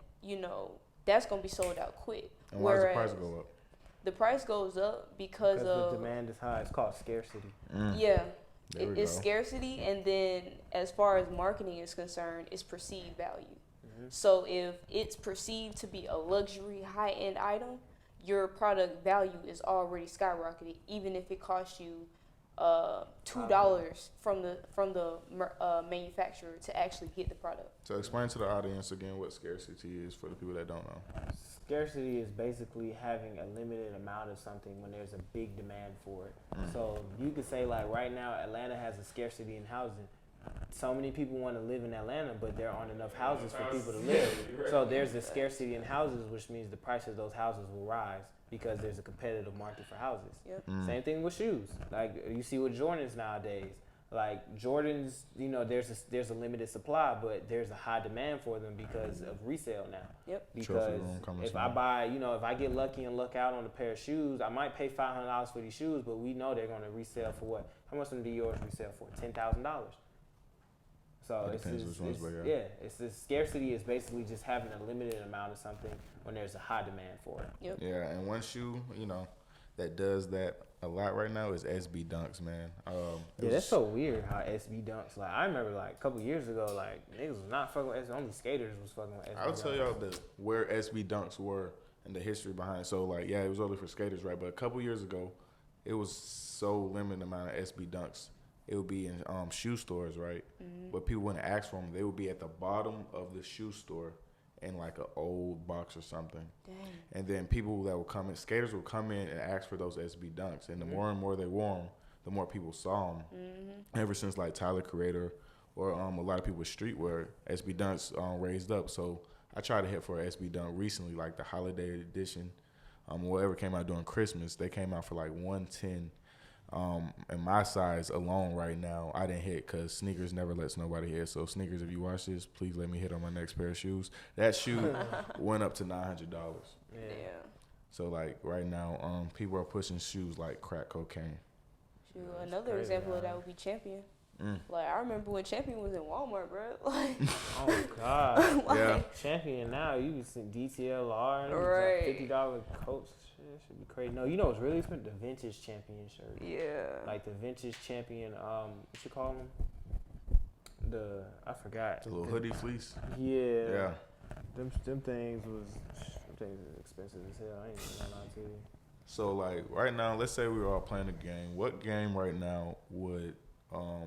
that's gonna be sold out quick. And why does the price go up? The price goes up because of the demand is high. It's called scarcity. Yeah. go. It's scarcity, and then as far as marketing is concerned, it's perceived value. So if it's perceived to be a luxury, high-end item, your product value is already skyrocketed, even if it costs you $2 from the manufacturer to actually get the product. So explain to the audience again what scarcity is for the people that don't know. Scarcity is basically having a limited amount of something when there's a big demand for it. So you could say like right now Atlanta has a scarcity in housing. So many people want to live in Atlanta, but there aren't enough houses for people to live. So there's a scarcity in houses, which means the price of those houses will rise because there's a competitive market for houses. Yep. Same thing with shoes. Like you see with Jordans nowadays. Like Jordans, you know, there's a limited supply, but there's a high demand for them because of resale now. Yep. Because if I buy, you know, if I get lucky and luck out on a pair of shoes, I might pay $500 for these shoes, but we know they're going to resell for what? How much do yours resell for? $10,000. So it's the scarcity is basically just having a limited amount of something when there's a high demand for it. Yep. Yeah, and one shoe, you know, that does that a lot right now is SB Dunks, man. That's so weird how SB Dunks. Like I remember like a couple years ago, like niggas was not fucking with SB. Only skaters was fucking with SB. I'll tell y'all where SB Dunks were and the history behind it. So like, yeah, it was only for skaters, right? But a couple years ago, it was so limited amount of SB Dunks. It would be in shoe stores, right? But people wouldn't ask for them. They would be at the bottom of the shoe store in like an old box or something. Dang. And then people that would come in, skaters would come in and ask for those SB Dunks. And the more and more they wore them, the more people saw them. Ever since like Tyler Creator or a lot of people with streetwear, SB Dunks raised up. So I tried to hit for an SB Dunk recently, like the holiday edition. Whatever came out during Christmas, they came out for like $110. And my size alone right now, I didn't hit because sneakers never lets nobody hit. So sneakers, if you watch this, please let me hit on my next pair of shoes. That shoe went up to $900. Yeah. So like right now, people are pushing shoes like crack cocaine. Shoot, another example of that would be Champion. Like I remember when Champion was in Walmart, bro. Like, oh God, like, yeah. Champion now you can see DTLR, right? $50 coats. Shit should be crazy. No, you know what's really expensive? The vintage Champion shirt. Yeah. Like the vintage Champion. What you call them? I forgot. The little hoodie fleece. Yeah. Yeah. Them things was expensive as hell. I ain't gonna lie to you. So like right now, let's say we were all playing a game. What game right now would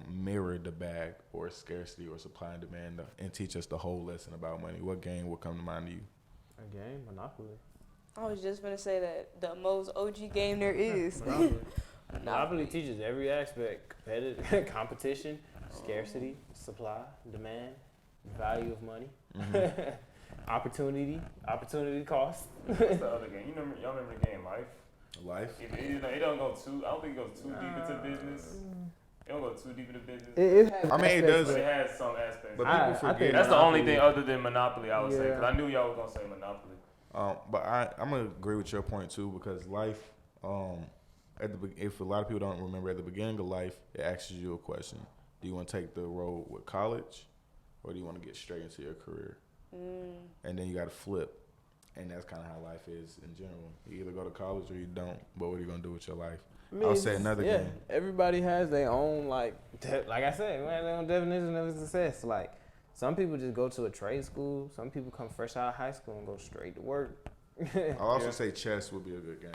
mirror the Bagg or scarcity or supply and demand and teach us the whole lesson about money? What game would come to mind to you? A game? Monopoly. I was just gonna say that the most OG game there is. Monopoly teaches every aspect: competitive competition, scarcity, supply, demand, value of money, opportunity cost. What's the other game? Y'all remember the game Life? It don't go too. I don't think it goes too deep into business. It don't go too deep into business. I mean, it does. But it has some aspects. But people forget. That's the only thing other than Monopoly I would say. Because I knew y'all was gonna say Monopoly. But I'm gonna agree with your point too, because life, if a lot of people don't remember, at the beginning of life, it asks you a question: do you want to take the road with college, or do you want to get straight into your career? And then you got to flip, and that's kind of how life is in general. You either go to college or you don't. But what are you gonna do with your life? I'll say another game. Everybody has their own like I said, we have their own definition of success. Like some people just go to a trade school. Some people come fresh out of high school and go straight to work. I'll also say chess would be a good game.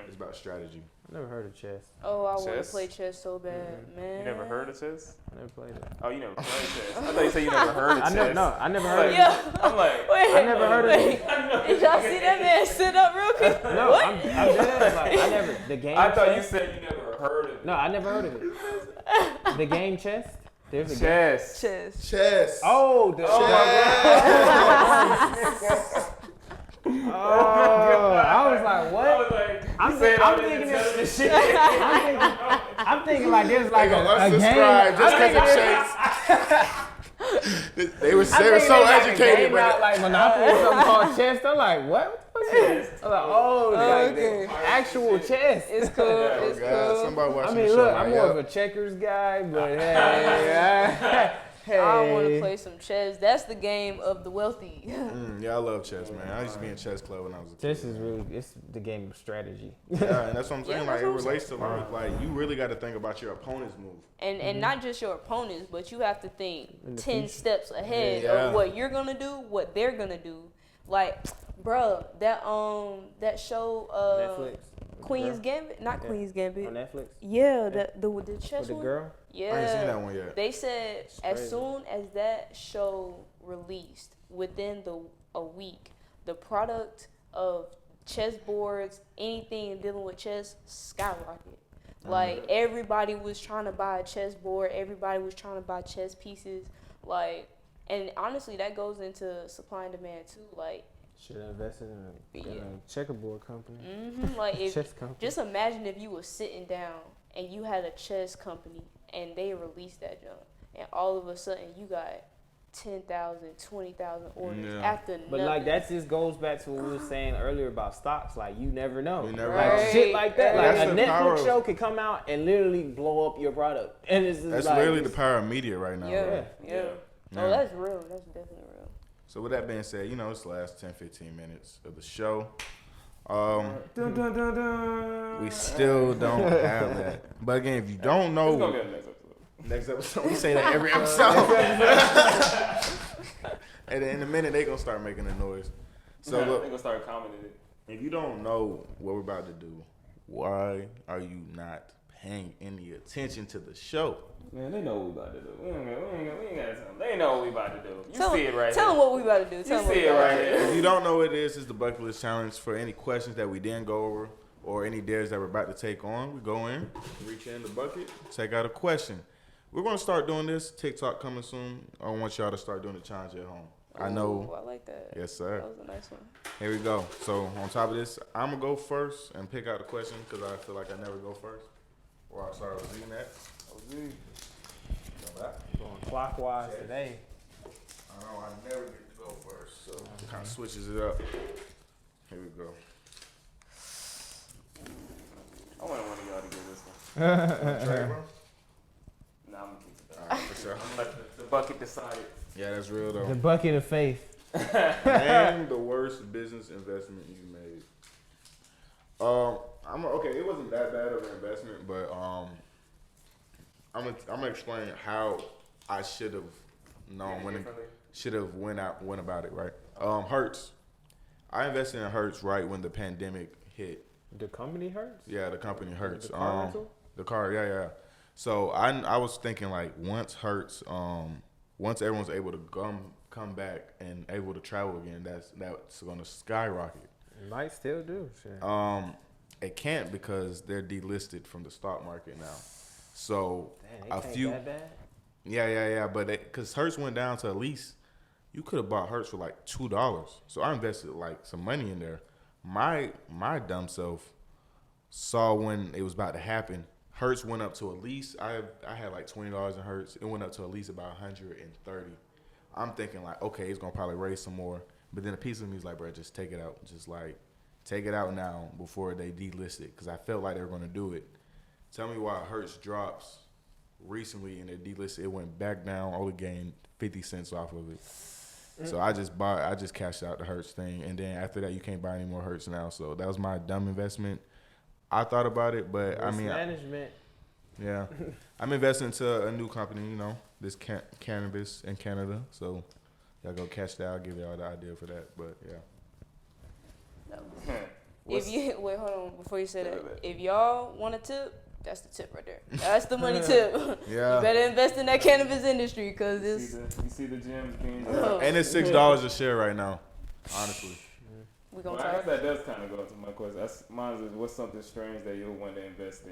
It's about strategy. I never heard of chess. Oh, I want to play chess so bad, man. You never heard of chess? I never played it. Oh, you never played chess? I thought you said you never heard of chess. I never heard of it. Yeah. I'm like, wait, I never heard of it. Did y'all see that man sit up real quick? No, What? I'm dead. Like I never the game. I thought chess? you said you never heard of it. No, I never heard of it. The game chess. There's a chess. Chess. Oh, the I was like, what? I was like, I'm thinking this shit. I'm thinking like there's like a game. Just because of Chase. They were so educated, but like Monopoly or something called chess. I'm like, what? What's this? I'm like, okay. Actual chess. It's cool. It's cool. Somebody watching I mean, the show. look, I'm more of a checkers guy, but hey. I want to play some chess. That's the game of the wealthy. Yeah, I love chess, man. I used to be in chess club when I was a kid. Chess is really, it's the game of strategy. Yeah, and that's what I'm saying. Like, it relates to life. Like, you really got to think about your opponent's move. And not just your opponents, but you have to think 10 steps ahead Yeah. of what you're going to do, what they're going to do. Like, bro, that show, Netflix. Queen's Girl? Gambit, not Yeah. Queen's On Gambit. Netflix? Yeah, Yeah. the chess With the one. girl? Yeah. I ain't seen that one yet. They said It's as crazy. soon as that show released, within a week, the product of chessboards, anything dealing with chess, skyrocketed. Like everybody was trying to buy a chessboard, everybody was trying to buy chess pieces, like, and honestly, that goes into supply and demand too. Like, Should have invested in Yeah. a checkerboard company. like if Chess company. just imagine if you was sitting down and you had a chess company and they released that junk, and all of a sudden you got 10,000, 20,000 orders Yeah. after But nothing. like that just goes back to what we were saying earlier about stocks. Like you never know. You never Like know. shit like that. Right. Like That's a the power Netflix of- show could come out and literally blow up your product. And it's just That's like, literally the it's- power of media right now. Yeah, bro. yeah. Yeah. Oh, that's real. That's definitely real. So with that being said, it's the last 10, 15 minutes of the show. Dun, dun, dun, dun. We still don't have that. But again, if you don't It's gonna know, be on the next episode. next episode, we say that every episode. And in a minute, they gonna start making the noise. So They look, gonna start commenting it. if you don't know what we're about to do, why are you not paying any attention to the show? Man, they know what we about to do. We ain't gotta tell them. They know what we about to do. You Tell see it right Tell here. them what we about to do. Tell You them what see we it about right to do. here. If you don't know what it is, it's the bucket list challenge. For any questions that we didn't go over or any dares that we're about to take on, we go in, reach in the bucket, take out a question. We're gonna start doing this. TikTok coming soon. I want y'all to start doing the challenge at home. I know. Ooh, I like that. Yes, sir. That was a nice one. Here we go. So on top of this, I'm gonna go first and pick out the question because I feel like I never go first. Or I start with Z next. Go back. Going clockwise today. I know I never get to go first, so it kind of switches it up. Here we go. I want one of y'all to get this one. Trey, bro? Nah, I'm gonna keep it. All right, for sure. I'm gonna let the bucket decide it. Yeah, that's real The though. bucket of faith. Name the worst business investment you made. Okay. It wasn't that bad of an investment, but I'm gonna explain how I should have known when should have went about it right. Hertz. I invested in Hertz right when the pandemic hit. The company hurts? Yeah, the company Hertz. The car rental? The car, yeah. So I was thinking like once Hertz, once everyone's able to come back and able to travel again, that's gonna skyrocket. It might still do. Shit. It can't because they're delisted from the stock market now. So Damn, a they few, that bad? yeah, but because Hertz went down to at least you could have bought Hertz for like $2. So I invested like some money in there. My dumb self saw when it was about to happen. Hertz went up to at least I had like $20 in Hertz. It went up to at least about 130. I'm thinking like, okay, it's gonna probably raise some more. But then a piece of me is like, bro, just take it out. Just like take it out now before they delist it, because I felt like they were gonna do it. Tell me why Hertz drops recently and they delisted. It went back down. Only gained 50 cents off of it. So I just cashed out the Hertz thing, and then after that, you can't buy any more Hertz now. So that was my dumb investment. I thought about it, but Risk management. yeah, I'm investing into a new company. This cannabis in Canada. So y'all go catch that. I'll give y'all the idea for that. But yeah, If you wait, hold on before you say that. If y'all want a tip, that's the tip right there. That's the money tip. yeah. You better invest in that cannabis industry because it's. You see the gems being And it's $6 a share right now. Honestly, We gonna Well, I guess talk. that does kind of go to my question. Mine is what's something strange that you'll want to invest in?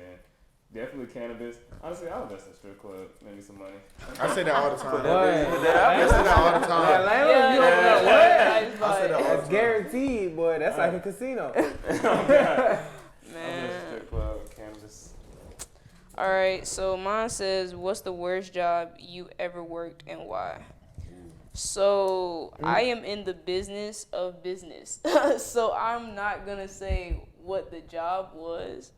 Definitely cannabis. Honestly, I'll invest in a strip club, maybe some money. I say that all the time. Boy, I say that all the time. Atlanta, Yeah, you don't know what? I say that all the That's time. guaranteed, boy. That's like a casino. I'll invest in a Man. strip club, cannabis. All right, so mine says, "What's the worst job you ever worked and why?" So I am in the business of business, so I'm not gonna say what the job was,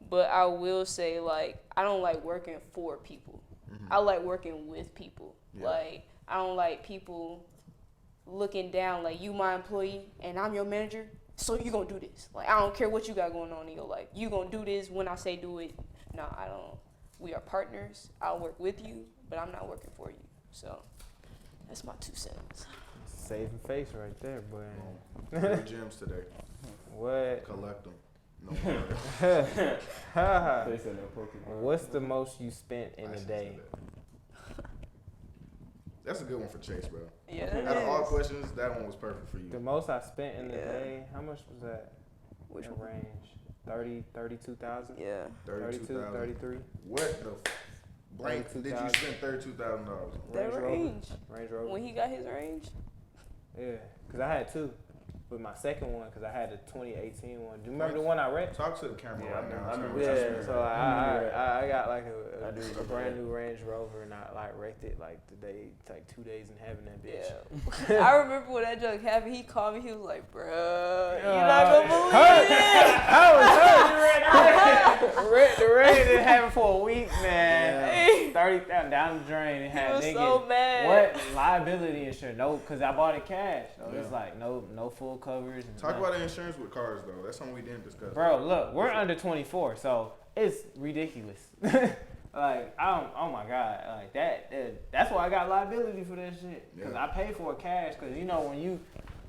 but I will say like I don't like working for people. I like working with people. Yeah. Like I don't like people looking down like you my employee and I'm your manager, so you gonna do this. Like I don't care what you got going on in your life. You gonna do this when I say do it. No, I don't. We are partners. I'll work with you, but I'm not working for you. So that's my 2 cents. Saving face right there, boy. Free gems today. What? Collect them. No more. They said no Pokemon. What's the most you spent in I a should've day? said that. That's a good one for Chase, bro. Yeah, Out of all questions, that one was perfect for The you. most I spent in a Yeah. day, how much was that? Which in one? range? 32,000? Yeah. 32,000. 33? What the blank did you $32,000. spend $32,000? That range. Range Rover. When he got his range. Yeah, because I had two. With my second one, because I had the 2018 one. Do you remember the one I wrecked? Talk to the camera Yeah, right I now. remember. Tell me what you Yeah, spent. so I got like I do a remember brand that. new Range Rover, and I like wrecked it like the day, like 2 days in heaven. That bitch. Yeah. I remember when that joke happened. He called me. He was like, "Bruh, you're not gonna believe it." I was hurt. The rain didn't happen for a week, man. 30,000 down the drain. It He had was niggas. so mad. What liability insurance? No, because I bought it cash. So Yeah. it's like no full coverage. and Talk nothing. about the insurance with cars, though. That's something we didn't discuss. Bro, look, we're under 24, so it's ridiculous. Like, oh my God, like that's why I got liability for that shit. Because Yeah. I pay for it cash. Because, you know,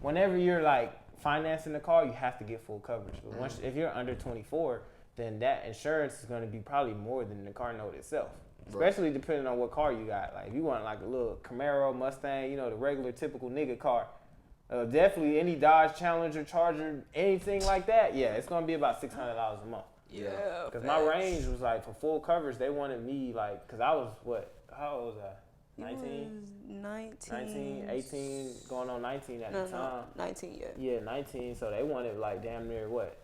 whenever you're like financing the car, you have to get full coverage. But once, if you're under 24, then that insurance is going to be probably more than the car note itself. Especially depending on what car you got. Like, if you want like a little Camaro, Mustang, you know, the regular typical nigga car. Definitely any Dodge Challenger, Charger, anything like that, yeah, it's going to be about $600 a month. Yeah. Because my range was like, for full coverage, they wanted me like, because I was how old was I? 19? 19, 18, going on 19 at the time. 19, yeah. Yeah, 19. So they wanted like damn near what?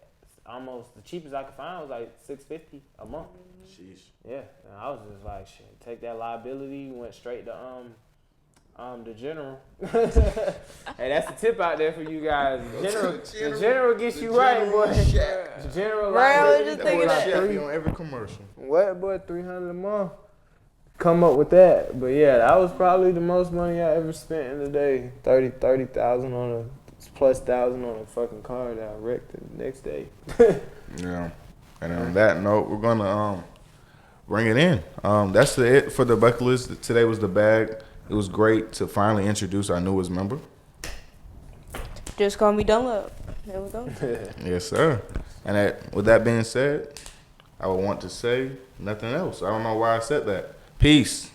Almost the cheapest I could find was like $650 a month. Sheesh. Yeah, and I was just like, shit, take that liability. Went straight to the general. Hey, that's the tip out there for you guys. The general gets you right, boy. The general Right, I was liability. just That thinking boy that. Chef be on every commercial. What, boy? $300 a month. Come up with that, but yeah, that was probably the most money I ever spent in a day. 30,000 on a plus 1,000 on a fucking car that I wrecked the next day. Yeah. And on that note, we're gonna bring it in. That's it for the bucket list. Today was the bag. It was great to finally introduce our newest member. Just call me Dunlap. There we go. Yes, sir. And with that being said, I would want to say nothing else. I don't know why I said that. Peace.